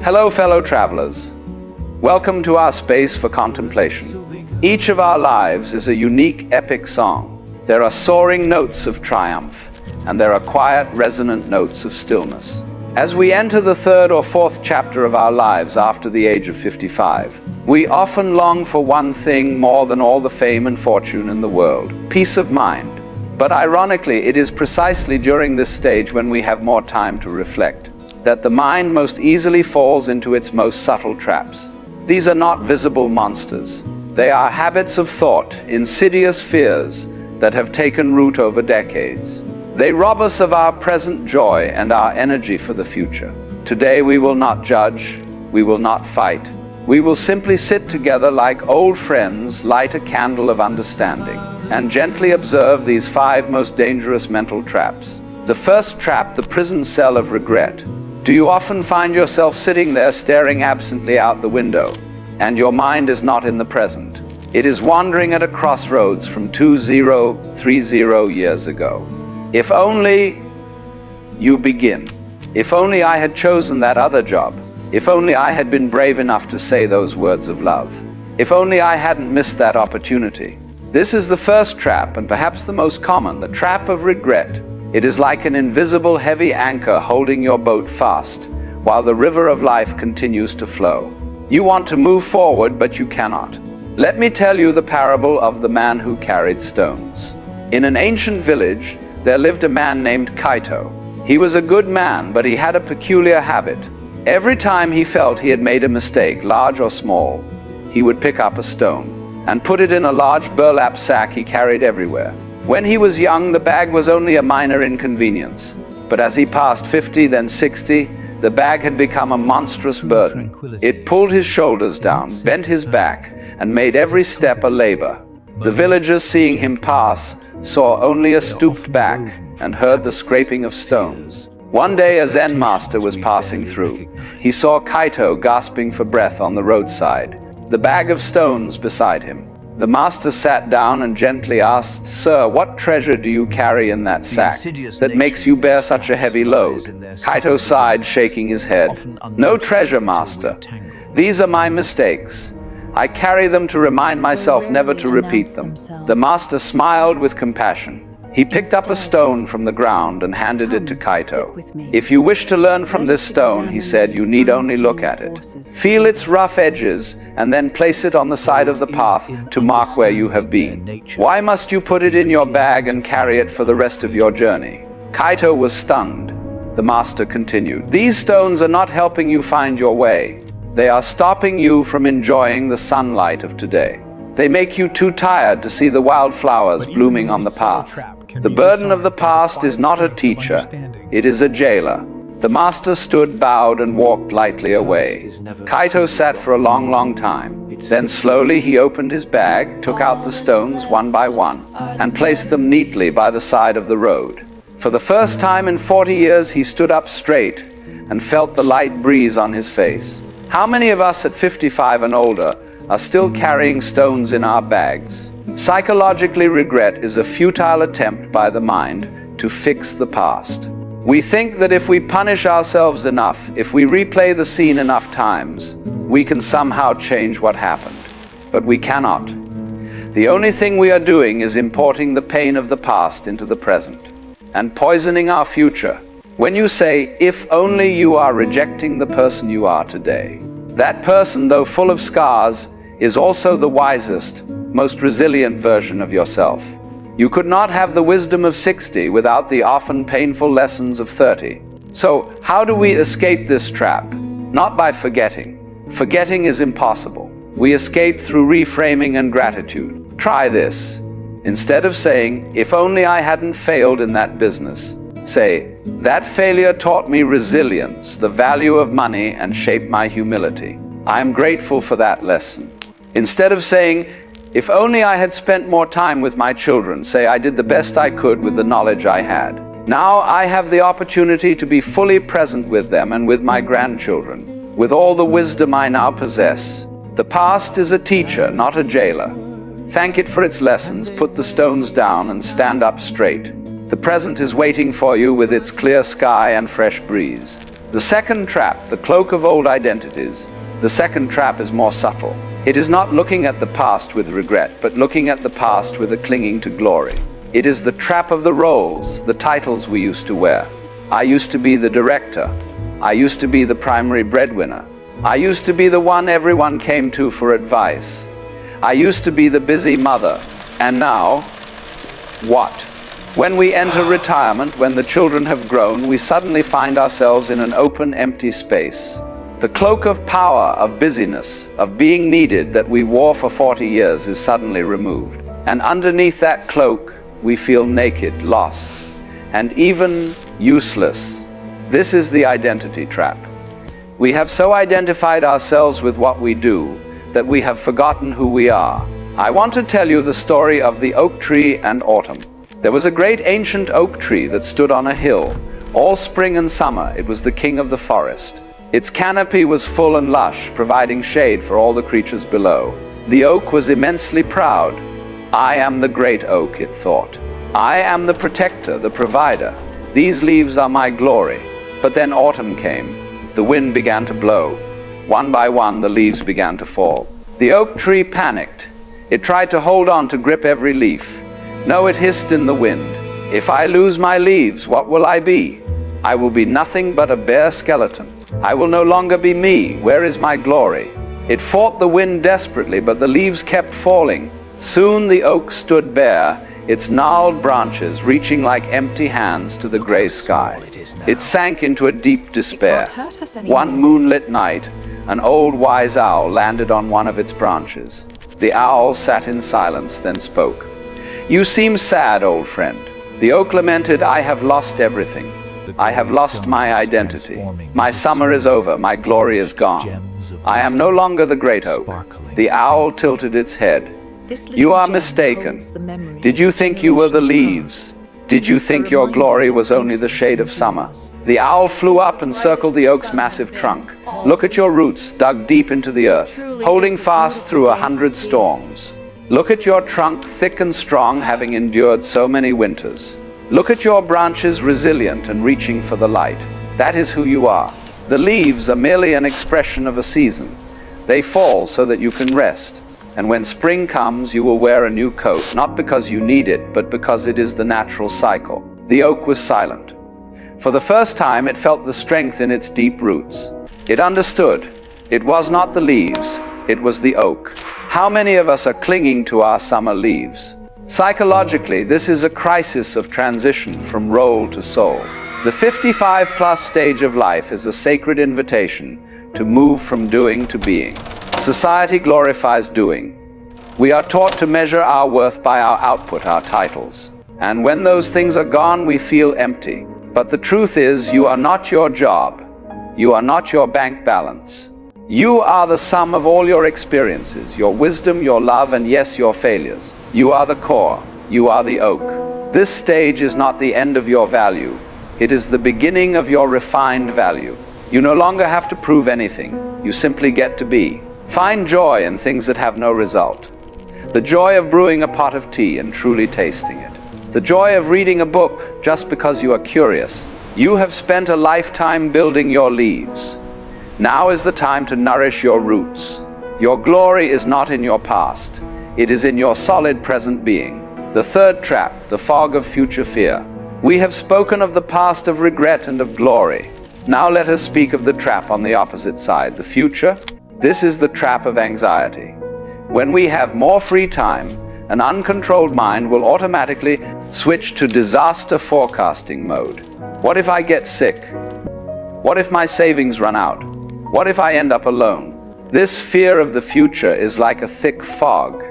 Hello, fellow travelers. Welcome to our space for contemplation. Each of our lives is a unique, epic song. There are soaring notes of triumph, and there are quiet, resonant notes of stillness. As we enter the third or fourth chapter of our lives after the age of 55, we often long for one thing more than all the fame and fortune in the world: peace of mind. But ironically, it is precisely during this stage, when we have more time to reflect, that the mind most easily falls into its most subtle traps. These are not visible monsters. They are habits of thought, insidious fears that have taken root over decades. They rob us of our present joy and our energy for the future. Today we will not judge, we will not fight. We will simply sit together like old friends, light a candle of understanding, and gently observe these 5 most dangerous mental traps. The first trap, the prison cell of regret. Do you often find yourself sitting there staring absently out the window, and your mind is not in the present? It is wandering at a crossroads from 2030 years ago. If only you begin. If only I had chosen that other job. If only I had been brave enough to say those words of love. If only I hadn't missed that opportunity. This is the first trap, and perhaps the most common, the trap of regret. It is like an invisible heavy anchor holding your boat fast while the river of life continues to flow. You want to move forward, but you cannot. Let me tell you the parable of the man who carried stones. In an ancient village, there lived a man named Kaito. He was a good man, but he had a peculiar habit. Every time he felt he had made a mistake, large or small, he would pick up a stone and put it in a large burlap sack he carried everywhere. When he was young, the bag was only a minor inconvenience. But as he passed 50, then 60, the bag had become a monstrous burden. It pulled his shoulders down, bent his back, and made every step a labor. The villagers, seeing him pass, saw only a stooped back and heard the scraping of stones. One day, a Zen master was passing through. He saw Kaito gasping for breath on the roadside, the bag of stones beside him. The master sat down and gently asked, "Sir, what treasure do you carry in that sack that makes you bear such a heavy load?" Kaito sighed, shaking his head. "No treasure, master. These are my mistakes. I carry them to remind myself never to repeat them." The master smiled with compassion. He picked up a stone from the ground and handed it to Kaito. "If you wish to learn from this stone," he said, "you need only look at it. Feel its rough edges and then place it on the side of the path to mark where you have been. Why must you put it in your bag and carry it for the rest of your journey?" Kaito was stunned. The master continued, "These stones are not helping you find your way. They are stopping you from enjoying the sunlight of today. They make you too tired to see the wildflowers blooming on the path. The burden of the past is not a teacher, it is a jailer." The master stood, bowed, and walked lightly away. Kaito sat for a long time. Then slowly he opened his bag, took out the stones one by one, and placed them neatly by the side of the road. For the first time in 40 years, he stood up straight and felt the light breeze on his face. How many of us at 55 and older are still carrying stones in our bags? Psychologically, regret is a futile attempt by the mind to fix the past. We think that if we punish ourselves enough, if we replay the scene enough times, we can somehow change what happened. But we cannot. The only thing we are doing is importing the pain of the past into the present and poisoning our future. When you say, "if only," you are rejecting the person you are today. That person, though full of scars, is also the wisest, most resilient version of yourself. You could not have the wisdom of 60 without the often painful lessons of 30. So, how do we escape this trap? Not by forgetting. Forgetting is impossible. We escape through reframing and gratitude. Try this. Instead of saying, "if only I hadn't failed in that business," say, "that failure taught me resilience, the value of money, and shaped my humility. I am grateful for that lesson." Instead of saying, "if only I had spent more time with my children," say, "I did the best I could with the knowledge I had. Now I have the opportunity to be fully present with them and with my grandchildren, with all the wisdom I now possess." The past is a teacher, not a jailer. Thank it for its lessons, put the stones down, and stand up straight. The present is waiting for you with its clear sky and fresh breeze. The second trap, the cloak of old identities. The second trap is more subtle. It is not looking at the past with regret, but looking at the past with a clinging to glory. It is the trap of the roles, the titles we used to wear. I used to be the director. I used to be the primary breadwinner. I used to be the one everyone came to for advice. I used to be the busy mother. And now, what? When we enter retirement, when the children have grown, we suddenly find ourselves in an open, empty space. The cloak of power, of busyness, of being needed that we wore for 40 years is suddenly removed. And underneath that cloak, we feel naked, lost, and even useless. This is the identity trap. We have so identified ourselves with what we do that we have forgotten who we are. I want to tell you the story of the oak tree and autumn. There was a great ancient oak tree that stood on a hill. All spring and summer, it was the king of the forest. Its canopy was full and lush, providing shade for all the creatures below. The oak was immensely proud. I am the great oak, it thought. I am the protector, the provider. These leaves are my glory. But then autumn came. The wind began to blow. One by one, the leaves began to fall. The oak tree panicked. It tried to hold on to grip every leaf. No, it hissed in the wind. If I lose my leaves, what will I be? I will be nothing but a bare skeleton. I will no longer be me. Where is my glory? It fought the wind desperately, but the leaves kept falling. Soon the oak stood bare, its gnarled branches reaching like empty hands to the gray sky. It sank into a deep despair. One moonlit night, an old wise owl landed on one of its branches. The owl sat in silence, then spoke. You seem sad, old friend. The oak lamented, I have lost everything. I have lost my identity. My summer is over, my glory is gone. I am no longer the great oak. The owl tilted its head. You are mistaken. Did you think you were the leaves? Did you think your glory was only the shade of summer? The owl flew up and circled the oak's massive trunk. Look at your roots, dug deep into the earth, holding fast through 100 storms. Look at your trunk, thick and strong, having endured so many winters. Look at your branches, resilient and reaching for the light. That is who you are. The leaves are merely an expression of a season. They fall so that you can rest. And when spring comes, you will wear a new coat, not because you need it, but because it is the natural cycle. The oak was silent. For the first time, it felt the strength in its deep roots. It understood. It was not the leaves, it was the oak. How many of us are clinging to our summer leaves? Psychologically, this is a crisis of transition from role to soul. The 55-plus stage of life is a sacred invitation to move from doing to being. Society glorifies doing. We are taught to measure our worth by our output, our titles. And when those things are gone, we feel empty. But the truth is, you are not your job. You are not your bank balance. You are the sum of all your experiences, your wisdom, your love, and yes, your failures. You are the core. You are the oak. This stage is not the end of your value. It is the beginning of your refined value. You no longer have to prove anything. You simply get to be. Find joy in things that have no result. The joy of brewing a pot of tea and truly tasting it. The joy of reading a book just because you are curious. You have spent a lifetime building your leaves. Now is the time to nourish your roots. Your glory is not in your past. It is in your solid present being. The third trap, the fog of future fear. We have spoken of the past of regret and of glory. Now let us speak of the trap on the opposite side, the future. This is the trap of anxiety. When we have more free time, an uncontrolled mind will automatically switch to disaster forecasting mode. What if I get sick? What if my savings run out? What if I end up alone? This fear of the future is like a thick fog.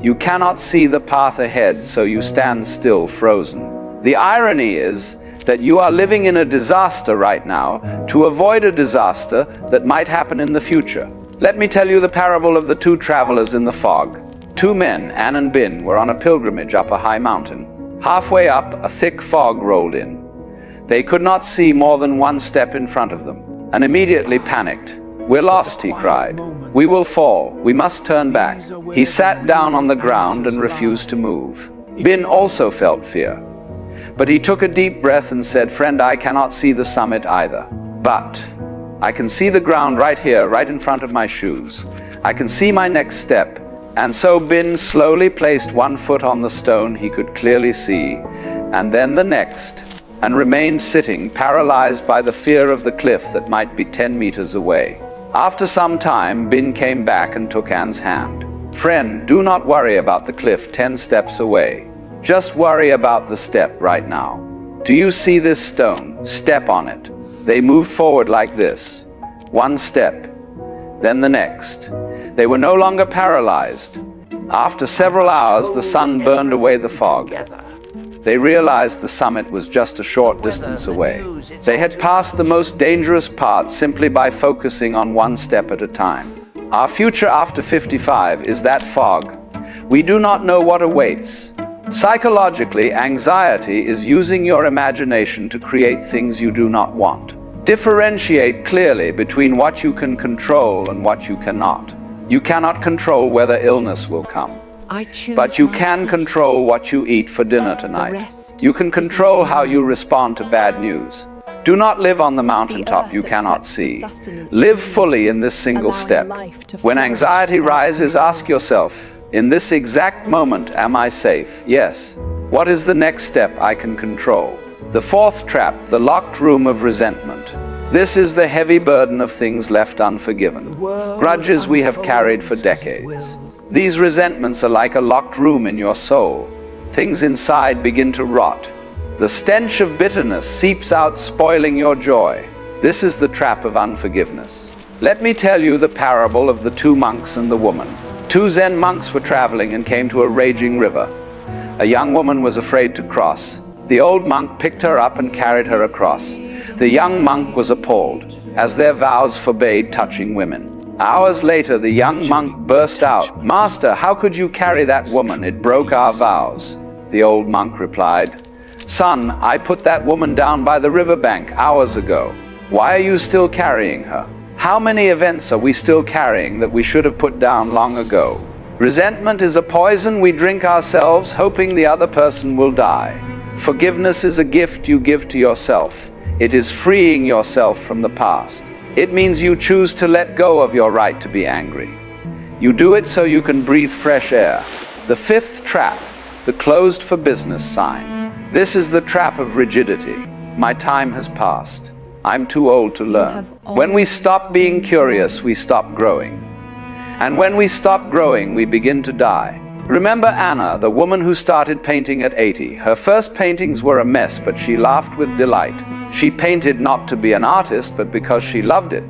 You cannot see the path ahead, so you stand still, frozen. The irony is that you are living in a disaster right now to avoid a disaster that might happen in the future. Let me tell you the parable of the two travelers in the fog. Two men, Ann and Bin, were on a pilgrimage up a high mountain. Halfway up, a thick fog rolled in. They could not see more than one step in front of them, and immediately panicked. We're lost, he cried. We will fall. We must turn back. He sat down on the ground and refused to move. Bin also felt fear. But he took a deep breath and said, Friend, I cannot see the summit either. But I can see the ground right here, right in front of my shoes. I can see my next step. And so Bin slowly placed one foot on the stone he could clearly see, and then the next, and remained sitting, paralyzed by the fear of the cliff that might be 10 meters away. After some time, Bin came back and took Anne's hand. "Friend, do not worry about the cliff 10 steps away. Just worry about the step right now. Do you see this stone? Step on it." They moved forward like this. One step, then the next. They were no longer paralyzed. After several hours, the sun burned away the fog. They realized the summit was just a short distance away. They had passed the most dangerous part simply by focusing on one step at a time. Our future after 55 is that fog. We do not know what awaits. Psychologically, anxiety is using your imagination to create things you do not want. Differentiate clearly between what you can control and what you cannot. You cannot control whether illness will come. But you can control what you eat for dinner tonight. You can control how you respond to bad news. Do not live on the mountaintop you cannot see. Live fully in this single step. When anxiety rises, ask yourself, in this exact moment, am I safe? Yes. What is the next step I can control? The fourth trap, the locked room of resentment. This is the heavy burden of things left unforgiven. Grudges we have carried for decades. These resentments are like a locked room in your soul. Things inside begin to rot. The stench of bitterness seeps out, spoiling your joy. This is the trap of unforgiveness. Let me tell you the parable of the 2 monks and the woman. 2 Zen monks were traveling and came to a raging river. A young woman was afraid to cross. The old monk picked her up and carried her across. The young monk was appalled, as their vows forbade touching women. Hours later, the young monk burst out, "Master, how could you carry that woman? It broke our vows." The old monk replied, "Son, I put that woman down by the riverbank hours ago. Why are you still carrying her? How many events are we still carrying that we should have put down long ago? Resentment is a poison we drink ourselves, hoping the other person will die. Forgiveness is a gift you give to yourself. It is freeing yourself from the past. It means you choose to let go of your right to be angry. You do it so you can breathe fresh air." The fifth trap, the closed for business sign. This is the trap of rigidity. My time has passed. I'm too old to learn. When we stop being curious, we stop growing. And when we stop growing, we begin to die. Remember Anna, the woman who started painting at 80. Her first paintings were a mess, but she laughed with delight. She painted not to be an artist, but because she loved it.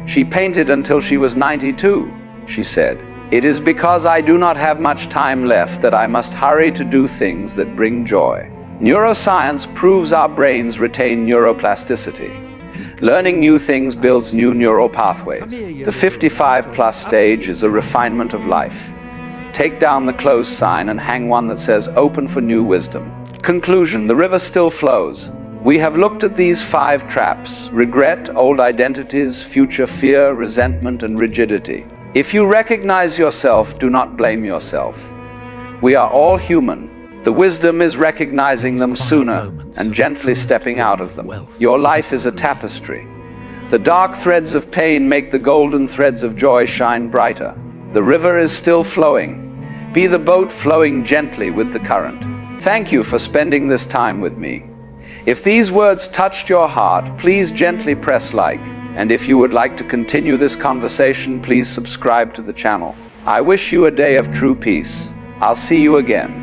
She painted until she was 92, she said. "It is because I do not have much time left that I must hurry to do things that bring joy." Neuroscience proves our brains retain neuroplasticity. Learning new things builds new neural pathways. The 55+ stage is a refinement of life. Take down the close sign and hang one that says "Open for new wisdom." Conclusion: the river still flows. We have looked at these 5 traps: regret, old identities, future fear, resentment, and rigidity. If you recognize yourself, do not blame yourself. We are all human. The wisdom is recognizing them sooner and gently stepping out of them. Your life is a tapestry. The dark threads of pain make the golden threads of joy shine brighter. The river is still flowing. Be the boat flowing gently with the current. Thank you for spending this time with me. If these words touched your heart, please gently press like. And if you would like to continue this conversation, please subscribe to the channel. I wish you a day of true peace. I'll see you again.